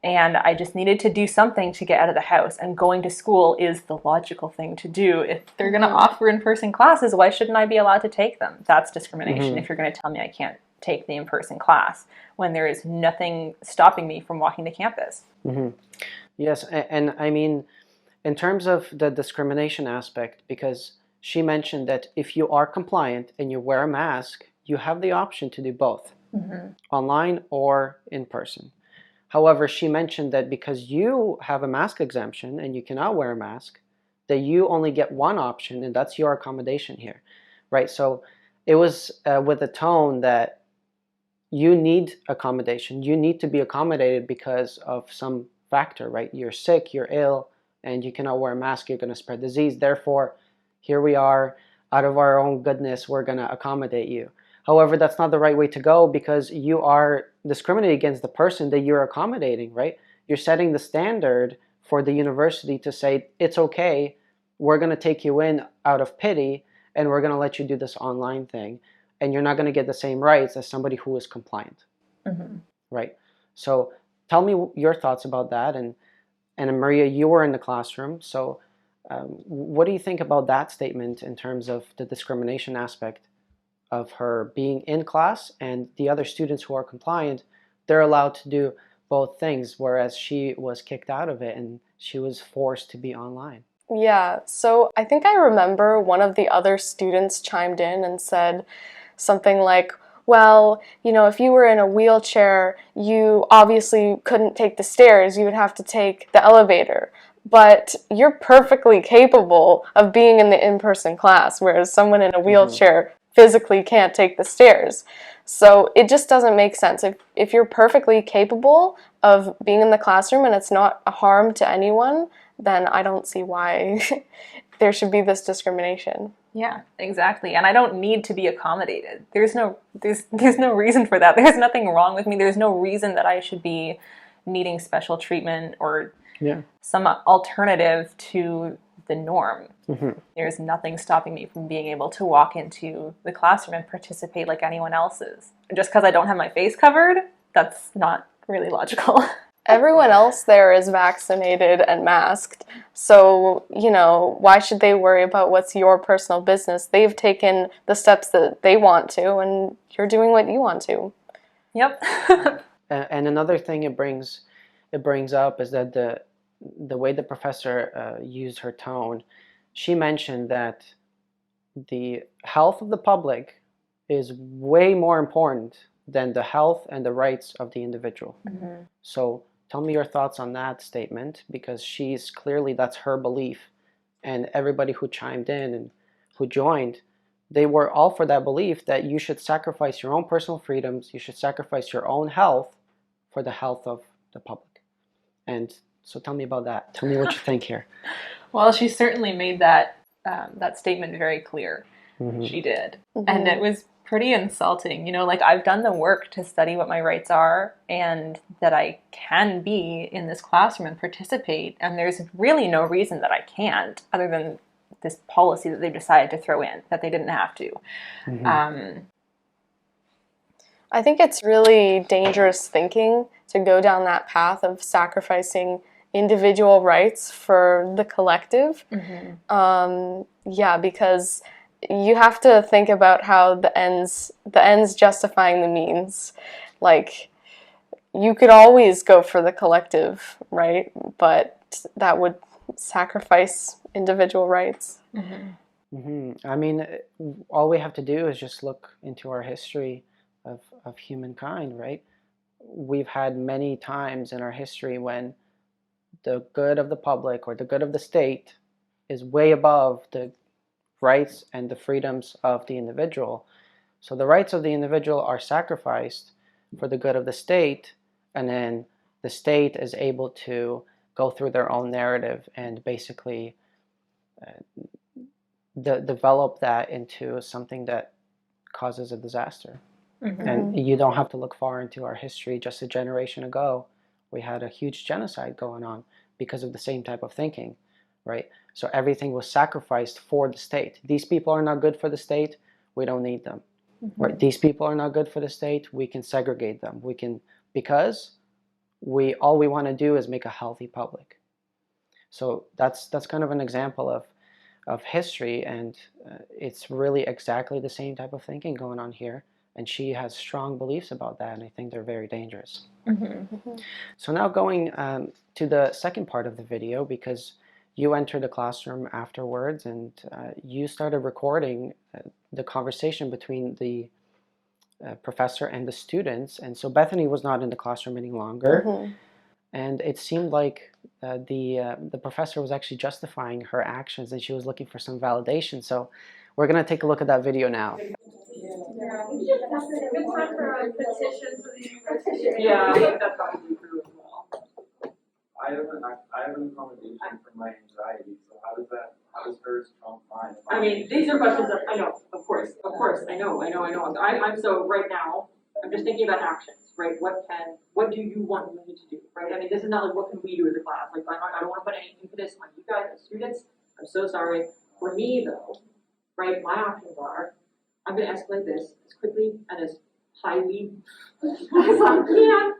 And I just needed to do something to get out of the house. And going to school is the logical thing to do. If they're going to offer in-person classes, why shouldn't I be allowed to take them? That's discrimination if you're going to tell me I can't take the in-person class when there is nothing stopping me from walking to campus. Mm-hmm. Yes, and I mean, in terms of the discrimination aspect, because she mentioned that if you are compliant and you wear a mask, you have the option to do both, online or in person. However, she mentioned that because you have a mask exemption and you cannot wear a mask, that you only get one option, and that's your accommodation here, right? So it was with a tone that you need accommodation. You need to be accommodated because of some factor, right? You're sick, you're ill, and you cannot wear a mask, you're going to spread disease. Therefore, here we are, out of our own goodness, we're going to accommodate you. However, that's not the right way to go, because you are discriminating against the person that you're accommodating, right? You're setting the standard for the university to say, it's okay, we're going to take you in out of pity, and we're going to let you do this online thing. And you're not going to get the same rights as somebody who is compliant, right? So tell me your thoughts about that. And Maria, you were in the classroom. So what do you think about that statement in terms of the discrimination aspect of her being in class, and the other students who are compliant, they're allowed to do both things, whereas she was kicked out of it and she was forced to be online? Yeah, so I think I remember one of the other students chimed in and said something like, well, you know, if you were in a wheelchair, you obviously couldn't take the stairs, you would have to take the elevator. But you're perfectly capable of being in the in-person class, whereas someone in a wheelchair physically can't take the stairs. So it just doesn't make sense. If you're perfectly capable of being in the classroom and it's not a harm to anyone, then I don't see why there should be this discrimination. Yeah, exactly. And I don't need to be accommodated. There's no reason for that. There's nothing wrong with me. There's no reason that I should be needing special treatment or some alternative to the norm. There's nothing stopping me from being able to walk into the classroom and participate like anyone else is. Just because I don't have my face covered, that's not really logical. Everyone else there is vaccinated and masked, so, you know, why should they worry about what's your personal business? They've taken the steps that they want to, and you're doing what you want to. Yep. And another thing it brings up is that the way the professor used her tone, she mentioned that the health of the public is way more important than the health and the rights of the individual. So tell me your thoughts on that statement, because that's her belief, and everybody who chimed in and who joined, they were all for that belief that you should sacrifice your own personal freedoms, you should sacrifice your own health for the health of the public. And so tell me about that. Tell me what you think here. Well, she certainly made that statement very clear. She did. And it was pretty insulting. You know, like, I've done the work to study what my rights are and that I can be in this classroom and participate, and there's really no reason that I can't, other than this policy that they decided to throw in, that they didn't have to. I think it's really dangerous thinking to go down that path of sacrificing individual rights for the collective. Yeah, because you have to think about how the ends justifying the means. Like, you could always go for the collective, right? But that would sacrifice individual rights. I mean, all we have to do is just look into our history of humankind, right? We've had many times in our history when the good of the public or the good of the state is way above the rights and the freedoms of the individual. So the rights of the individual are sacrificed for the good of the state, and then the state is able to go through their own narrative and basically develop that into something that causes a disaster. And you don't have to look far into our history. Just a generation ago, we had a huge genocide going on because of the same type of thinking, right? So everything was sacrificed for the state. These people are not good for the state, we don't need them. Right? These people are not good for the state, we can segregate them. Because all we want to do is make a healthy public. So that's kind of an example of history, and it's really exactly the same type of thinking going on here. and she has strong beliefs about that, and I think they're very dangerous. Mm-hmm. So now going to the second part of the video, because you entered the classroom afterwards and you started recording the conversation between the professor and the students, and so Bethany was not in the classroom any longer, and it seemed like the professor was actually justifying her actions, and she was looking for some validation. So we're going to take a look at that video now. Good time for a petition to the university. Yeah, I think that's probably true as well. I have an accommodation for my anxiety, so how does hers trump mine? I mean, these are questions that, I know, of course, I know. I'm so right now, I'm just thinking about actions, right? What do you want me to do, right? I mean, this is not like, what can we do as a class? Like, I don't want to put any impetus on you guys as students. I'm so sorry. For me, though, right, my options are, I'm going to escalate this as quickly and as highly as I can.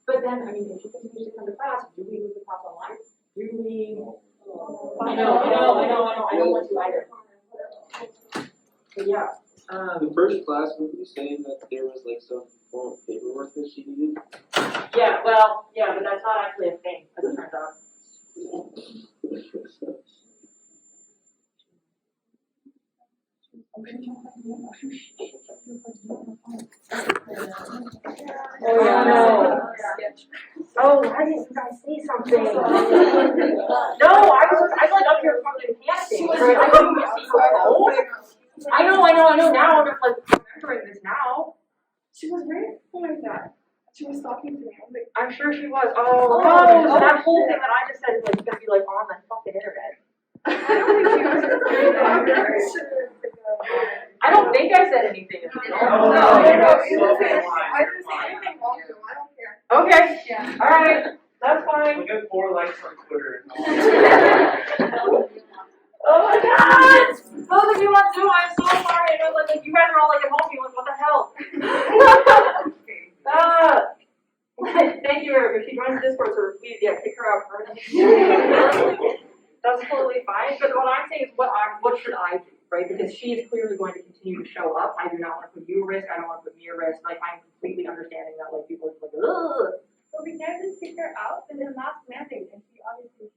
But then, I mean, if she continues to come to class, do we move the class online? Do we? I know. I don't want to either. But yeah. The first class, were you saying that there was like some form of paperwork that she needed? Yeah, well, yeah, but that's not actually a thing, as it turns out. Oh, yeah, no. Oh, why didn't you guys say something? No, I was like up here fucking panicking. Right? I couldn't see her phone. I know. Now I'm just like remembering this now. She was very cool like that. She was talking to me. I was like, I'm sure she was. Oh no, so that whole thing that I just said is like gonna be like on the fucking internet. I don't think she was. I don't think I said anything. No. I didn't say anything wrong. I don't care. Okay. Yeah. All right. That's fine. We'll get 4 likes on Twitter. Oh my God! Those of you on Zoom, I'm so sorry. I know, like you guys are all like at home. You're like, what the hell? Thank you, Eric. If she joins Discord, so please, kick her out permanently. That's totally fine. But what I'm saying is, what should I do, right? Because she is clearly going to continue to show up. I do not want to put you at risk. I don't want to put me at risk. Like, I'm completely understanding that, like, people are just like, ugh. But we can't just kick her out and then mask mandate, and she obviously.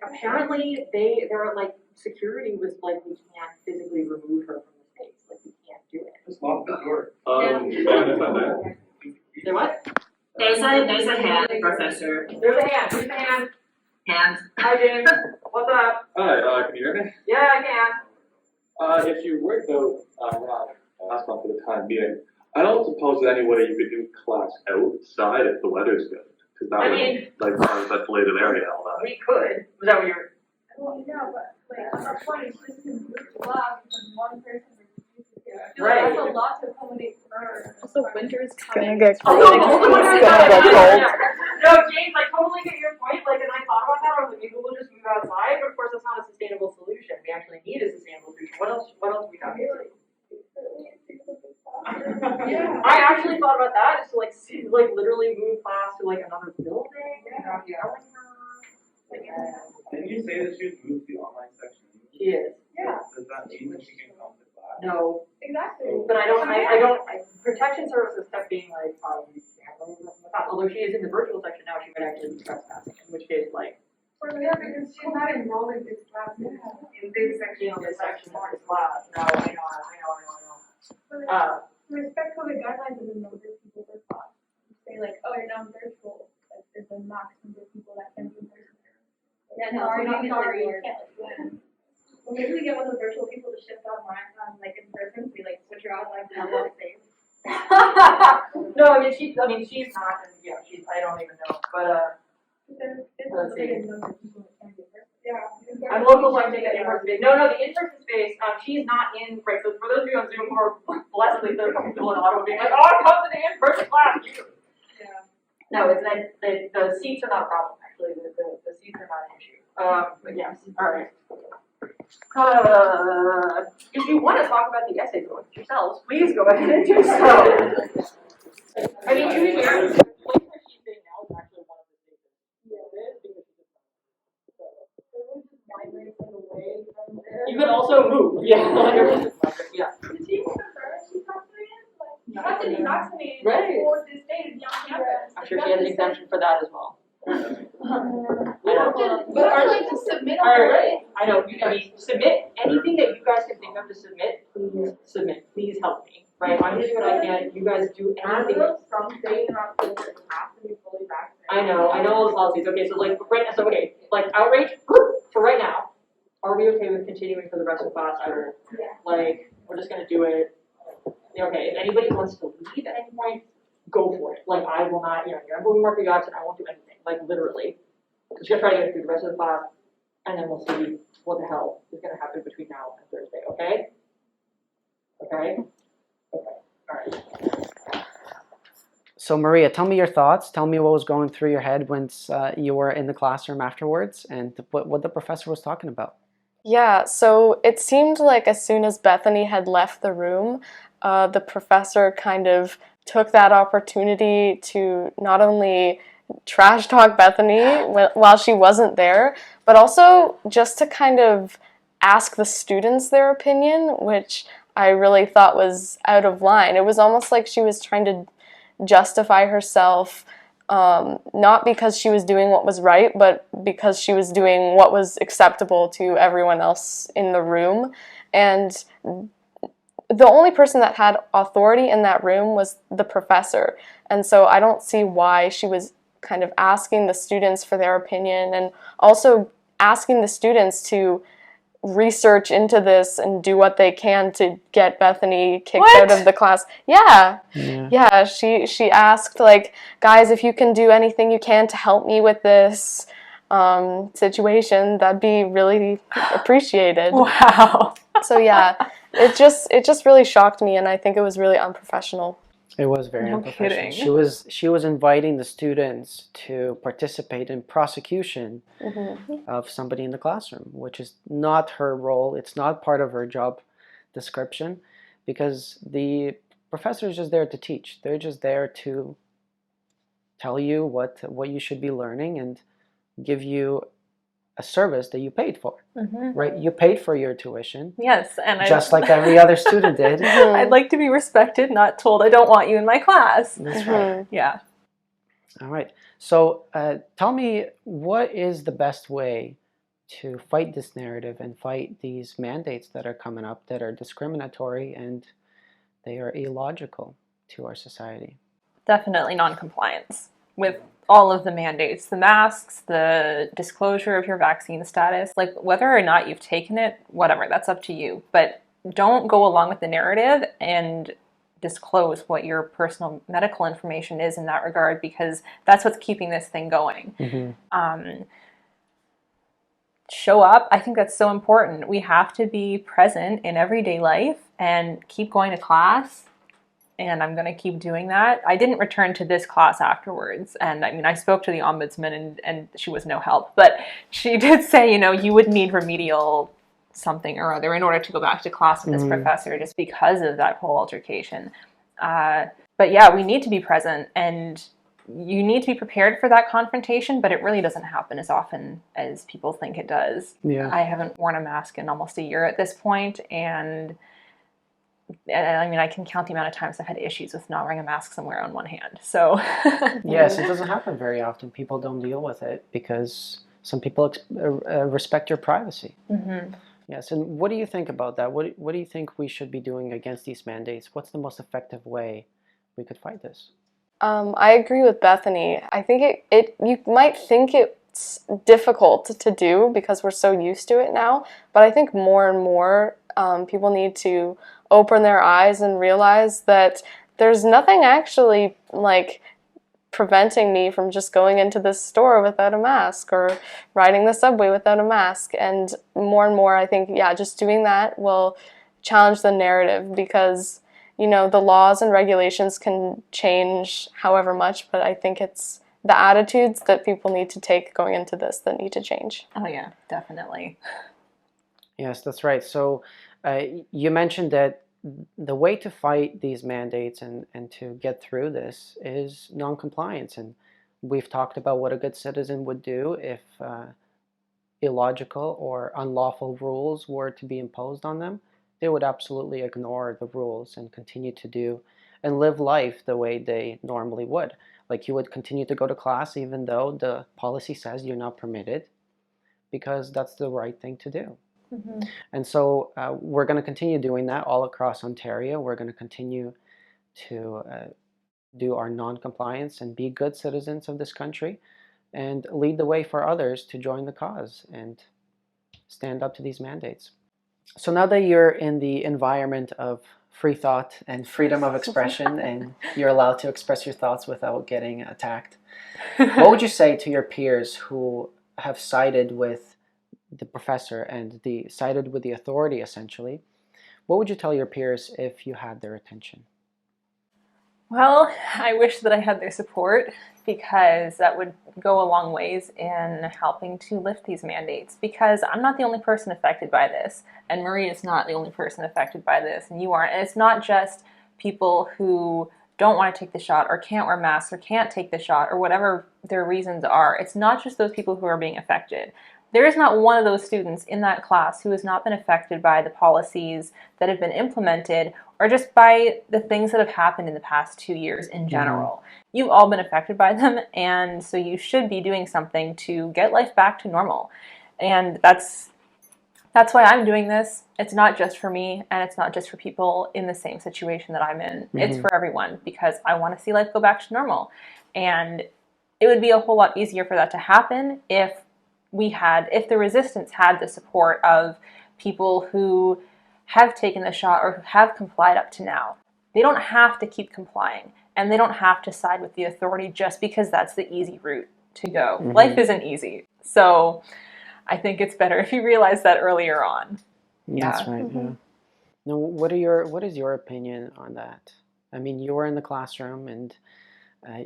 Apparently, they're like, security was like, we can't physically remove her from the space. Like, we can't do it. Just lock the door. Say what? There's a hand, Professor. There's a hand. Who's the hand? Hand. Hi, James. What's up? Hi, can you hear me? Yeah, I can. If you were to, that's not for the time being, I don't suppose that any way you could do class outside if the weather's good. Because that would, like, ventilated area and all that. We could. Was that what you were? Well, yeah, but like at that point, it's just in group lab because one person refuses to. I feel Right. like that's a lot to accommodate for her. Also, winter's coming. Oh, It's gonna get cold. No, James, I totally get your point. Like, and I thought about that. I was like, maybe we'll just move outside. But of course, that's not a sustainable solution. We actually need a sustainable solution. What else? We have? Yeah. I actually thought about that. Just to like literally move class to like another building. Didn't you say that she would move the online section? She is. Yeah. Does that mean that she can come to class? No, Exactly. but I protection services kept being like, although she is in the virtual section now, she might actually be trespassing, in which case, like, Yeah, because she's not enrolled in this class. In this section. this section of this class. No, I know. Respect for the guidelines of the number of people per class. Say like, oh, you're now virtual. Like, there's a max number of people that can be in person. Yeah, no, we're not sorry. You can't like win. Well, maybe we get one of the virtual people to shift online like in person. We like switch her out like how well safe. No, she's not, and yeah, I don't even know, but Let's see. Yeah. I'm local, so I take that in-person space. No, the in-person space, she's not in, right, so for those of you on Zoom who are blessedly, there are a couple people in Ottawa being like, oh, come to the in-person class, you. Yeah. No, it's that, the seats are not a problem, actually, the seats are not an issue. But yes, alright. If you want to talk about the essays amongst yourselves, please go ahead and do so. I mean, to be fair, the place where she's sitting now is actually one of the safest. Yeah, it is, because she's just so. You could also move, yeah. Yeah. Did she prefer she confident? have to be vaccinated Right. for this day to be on campus. I'm sure she has an exemption for that as well. We have to, But are like to submit on Alright, I know, I mean, submit anything that you guys can think of to submit, please submit, please help me, right? I'm gonna do what I can, you guys do anything. Something in October it has to be fully vaccinated. I know all the policies, okay, so like, right now, so okay, like outreach, for right now, are we okay with continuing for the rest of the class? Like, we're just gonna do it, okay, if anybody wants to leave at any point, go for it. Like, I will not, you're a moving marker, you and I won't do anything, like literally. Just gonna try to get through the rest of the class, and then we'll see what the hell is gonna happen between now and Thursday, okay? Okay? Okay, alright. So Maria, tell me your thoughts. Tell me what was going through your head once you were in the classroom afterwards, and what the professor was talking about. Yeah, so it seemed like as soon as Bethany had left the room, the professor kind of took that opportunity to not only trash talk Bethany while she wasn't there, but also just to kind of ask the students their opinion, which I really thought was out of line. It was almost like she was trying to justify herself, not because she was doing what was right, but because she was doing what was acceptable to everyone else in the room. And the only person that had authority in that room was the professor. And so I don't see why she was kind of asking the students for their opinion, and also asking the students to research into this and do what they can to get Bethany kicked out of the class. Yeah, she asked, like, guys, if you can do anything you can to help me with this situation, that'd be really appreciated. Wow. So yeah, it just really shocked me, and I think it was really unprofessional. It was very No unprofessional. kidding. She was inviting the students to participate in prosecution of somebody in the classroom, which is not her role. It's not part of her job description, because the professor is just there to teach. They're just there to tell you what you should be learning and give you a service that you paid for, right? You paid for your tuition. Yes, and just like every other student did. I'd like to be respected, not told I don't want you in my class. That's right. Yeah. All right. So tell me, what is the best way to fight this narrative and fight these mandates that are coming up that are discriminatory and they are illogical to our society? Definitely non-compliance with all of the mandates, the masks, the disclosure of your vaccine status, like whether or not you've taken it, whatever, that's up to you. But don't go along with the narrative and disclose what your personal medical information is in that regard, because that's what's keeping this thing going. Show up. I think that's so important. We have to be present in everyday life and keep going to class. And I'm going to keep doing that. I didn't return to this class afterwards. And I mean, I spoke to the ombudsman and she was no help. But she did say, you know, you would need remedial something or other in order to go back to class with this professor, just because of that whole altercation. But yeah, we need to be present, and you need to be prepared for that confrontation, but it really doesn't happen as often as people think it does. Yeah. I haven't worn a mask in almost a year at this point, and I mean, I can count the amount of times I've had issues with not wearing a mask somewhere on one hand. So yes, it doesn't happen very often. People don't deal with it because some people respect your privacy. Yes, and what do you think about that? What do you think we should be doing against these mandates? What's the most effective way we could fight this? I agree with Bethany. I think you might think it's difficult to do because we're so used to it now, but I think more and more people need to open their eyes and realize that there's nothing actually like preventing me from just going into this store without a mask or riding the subway without a mask. And more I think, yeah, just doing that will challenge the narrative, because, you know, the laws and regulations can change however much, but I think it's the attitudes that people need to take going into this that need to change. Oh yeah, definitely. Yes, that's right. So you mentioned that the way to fight these mandates and to get through this is non-compliance. And we've talked about what a good citizen would do if illogical or unlawful rules were to be imposed on them. They would absolutely ignore the rules and continue to do and live life the way they normally would. Like you would continue to go to class even though the policy says you're not permitted, because that's the right thing to do. Mm-hmm. And so we're going to continue doing that all across Ontario. We're going to continue to do our non-compliance and be good citizens of this country and lead the way for others to join the cause and stand up to these mandates. So now that you're in the environment of free thought and freedom of expression and you're allowed to express your thoughts without getting attacked, what would you say to your peers who have sided with the professor and sided with the authority essentially? What would you tell your peers if you had their attention? Well, I wish that I had their support, because that would go a long ways in helping to lift these mandates, because I'm not the only person affected by this, and Marie is not the only person affected by this, and you aren't. And it's not just people who don't want to take the shot or can't wear masks or can't take the shot or whatever their reasons are. It's not just those people who are being affected. There is not one of those students in that class who has not been affected by the policies that have been implemented or just by the things that have happened in the past 2 years in general. Mm-hmm. You've all been affected by them, and so you should be doing something to get life back to normal. And that's why I'm doing this. It's not just for me, and it's not just for people in the same situation that I'm in. Mm-hmm. It's for everyone, because I want to see life go back to normal. And it would be a whole lot easier for that to happen if the resistance had the support of people who have taken the shot or who have complied up to now. They don't have to keep complying, and they don't have to side with the authority just because that's the easy route to go. Mm-hmm. Life isn't easy. So I think it's better if you realize that earlier on. That's right. Mm-hmm. Yeah. Now, what is your opinion on that? I mean, you were in the classroom and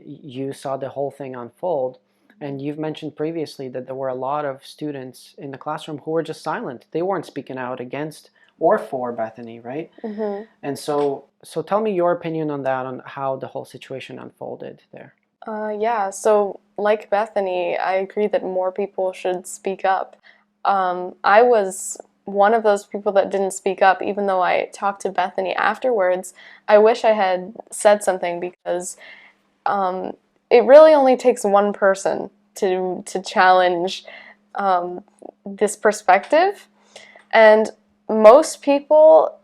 you saw the whole thing unfold. And you've mentioned previously that there were a lot of students in the classroom who were just silent. They weren't speaking out against or for Bethany, right? Mm-hmm. And so tell me your opinion on that, on how the whole situation unfolded there. So like Bethany, I agree that more people should speak up. I was one of those people that didn't speak up, even though I talked to Bethany afterwards. I wish I had said something, because it really only takes one person to challenge this perspective, and most people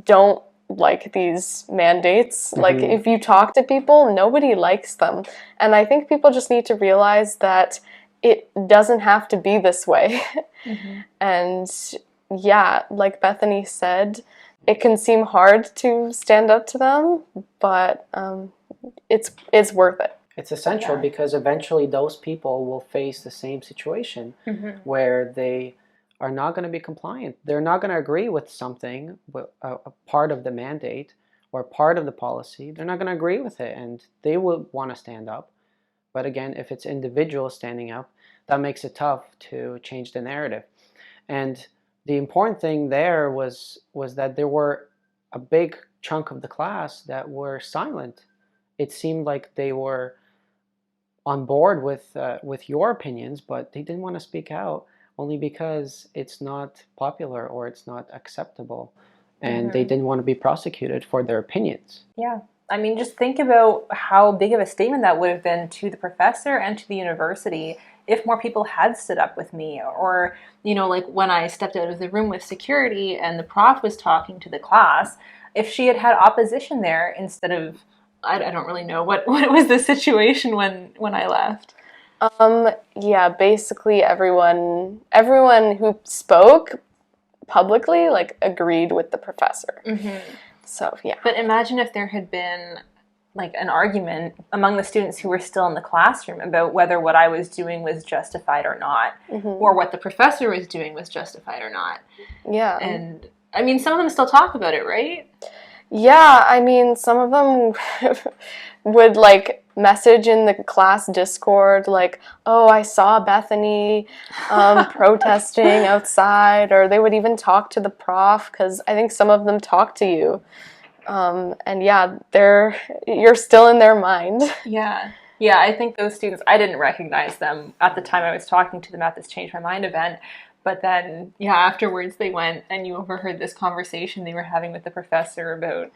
don't like these mandates. Mm-hmm. Like, if you talk to people, nobody likes them, and I think people just need to realize that it doesn't have to be this way. Mm-hmm. And yeah, like Bethany said, it can seem hard to stand up to them, but it's worth it. It's essential, because eventually those people will face the same situation, mm-hmm. where they are not going to be compliant. They're not going to agree with something, a part of the mandate or part of the policy. They're not going to agree with it, and they will want to stand up. But again, if it's individuals standing up, that makes it tough to change the narrative. And the important thing there was that there were a big chunk of the class that were silent. It seemed like they were on board with your opinions, but they didn't want to speak out, only because it's not popular or it's not acceptable, and mm-hmm. they didn't want to be prosecuted for their opinions. Yeah. I mean, just think about how big of a statement that would have been to the professor and to the university if more people had stood up with me. Or, like when I stepped out of the room with security and the prof was talking to the class, if she had had opposition there instead of, I don't really know what was the situation when I left. Basically everyone who spoke publicly agreed with the professor. Mm-hmm. So yeah. But imagine if there had been an argument among the students who were still in the classroom about whether what I was doing was justified or not, mm-hmm. or what the professor was doing was justified or not. Yeah. And I mean, some of them still talk about it, right? Yeah, I mean, some of them would message in the class Discord oh, I saw Bethany protesting outside, or they would even talk to the prof, because I think some of them talk to you. And yeah, you're still in their mind. Yeah, I think those students, I didn't recognize them at the time I was talking to them at this Change My Mind event. But then, afterwards they went and you overheard this conversation they were having with the professor about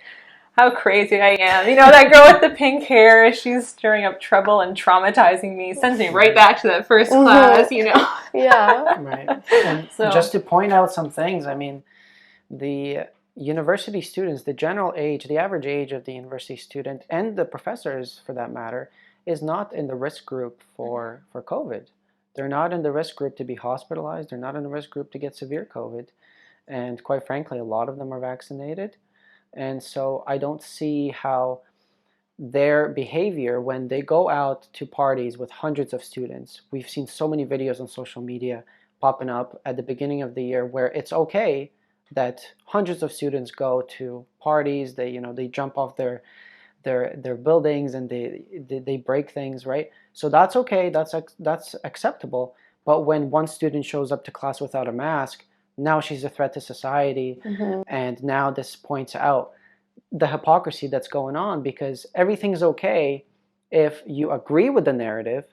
how crazy I am. You know, that girl with the pink hair, she's stirring up trouble and traumatizing me, sends me right back to that first class, you know. Yeah. Right. And So- just to point out some things, I mean, the university students, the general age, the average age of the university student, and the professors for that matter, is not in the risk group for COVID. They're not in the risk group to be hospitalized. They're not in the risk group to get severe COVID. And quite frankly, a lot of them are vaccinated. And so I don't see how their behavior when they go out to parties with hundreds of students. We've seen so many videos on social media popping up at the beginning of the year where it's okay that hundreds of students go to parties. They jump off their buildings and they break things, right? So that's okay. That's acceptable. But when one student shows up to class without a mask, now she's a threat to society, and now this points out the hypocrisy that's going on, because everything's okay if you agree with the narrative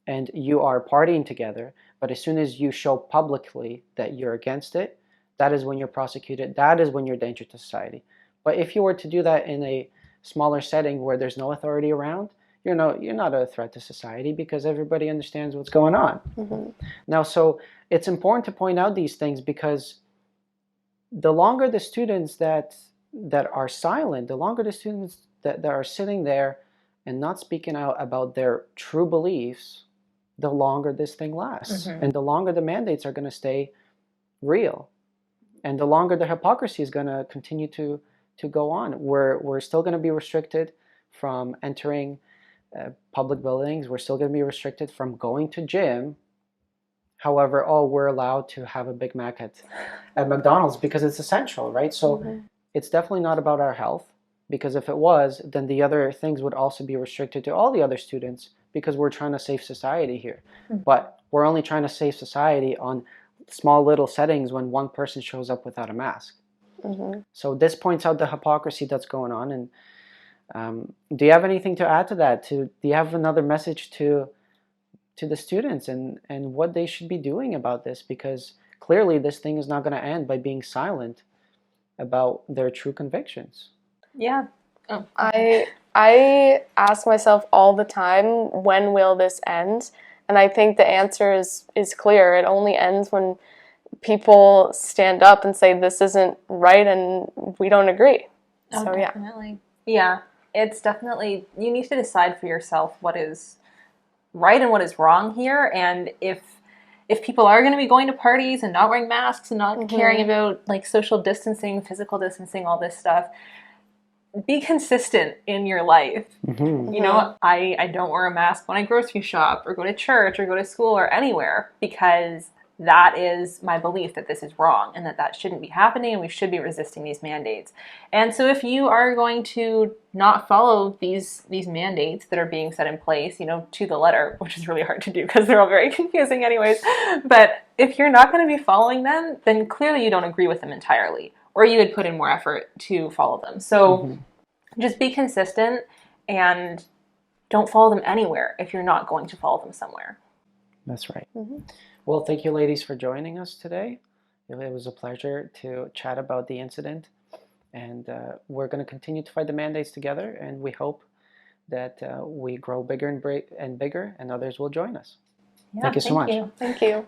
and you are partying together, but as soon as you show publicly that you're against it, that is when you're prosecuted. That is when you're a danger to society. But if you were to do that in a smaller setting where there's no authority around, you're not a threat to society because everybody understands what's going on. Now, so it's important to point out these things, because the longer the students that are silent, the longer the students that are sitting there and not speaking out about their true beliefs, the longer this thing lasts. And the longer the mandates are going to stay real. And the longer the hypocrisy is going to continue to go on. We're still going to be restricted from entering public buildings. We're still going to be restricted from going to gym. However, we're allowed to have a Big Mac at McDonald's because it's essential, right? So it's definitely not about our health, because if it was, then the other things would also be restricted to all the other students, because we're trying to save society here. But we're only trying to save society on small little settings when one person shows up without a mask. So this points out the hypocrisy that's going on. And do you have anything to add to that? Do you have another message to the students and what they should be doing about this? Because clearly this thing is not going to end by being silent about their true convictions. Yeah. I ask myself all the time, when will this end? And I think the answer is clear. It only ends when people stand up and say this isn't right and we don't agree. So definitely. Yeah, it's definitely, you need to decide for yourself what is right and what is wrong here. And if people are going to be going to parties and not wearing masks and not caring about like social distancing, physical distancing, all this stuff, be consistent in your life. You know, I don't wear a mask when I grocery shop or go to church or go to school or anywhere, because that is my belief that this is wrong and that shouldn't be happening, and we should be resisting these mandates. And so if you are going to not follow these mandates that are being set in place, you know, to the letter, which is really hard to do because they're all very confusing anyways, but if you're not going to be following them, then clearly you don't agree with them entirely, or you would put in more effort to follow them. So just be consistent and don't follow them anywhere if you're not going to follow them somewhere. That's right. Well, thank you, ladies, for joining us today. It was a pleasure to chat about the incident. And we're going to continue to fight the mandates together. And we hope that we grow bigger and bigger, and others will join us. Yeah, thank you so much. Thank you.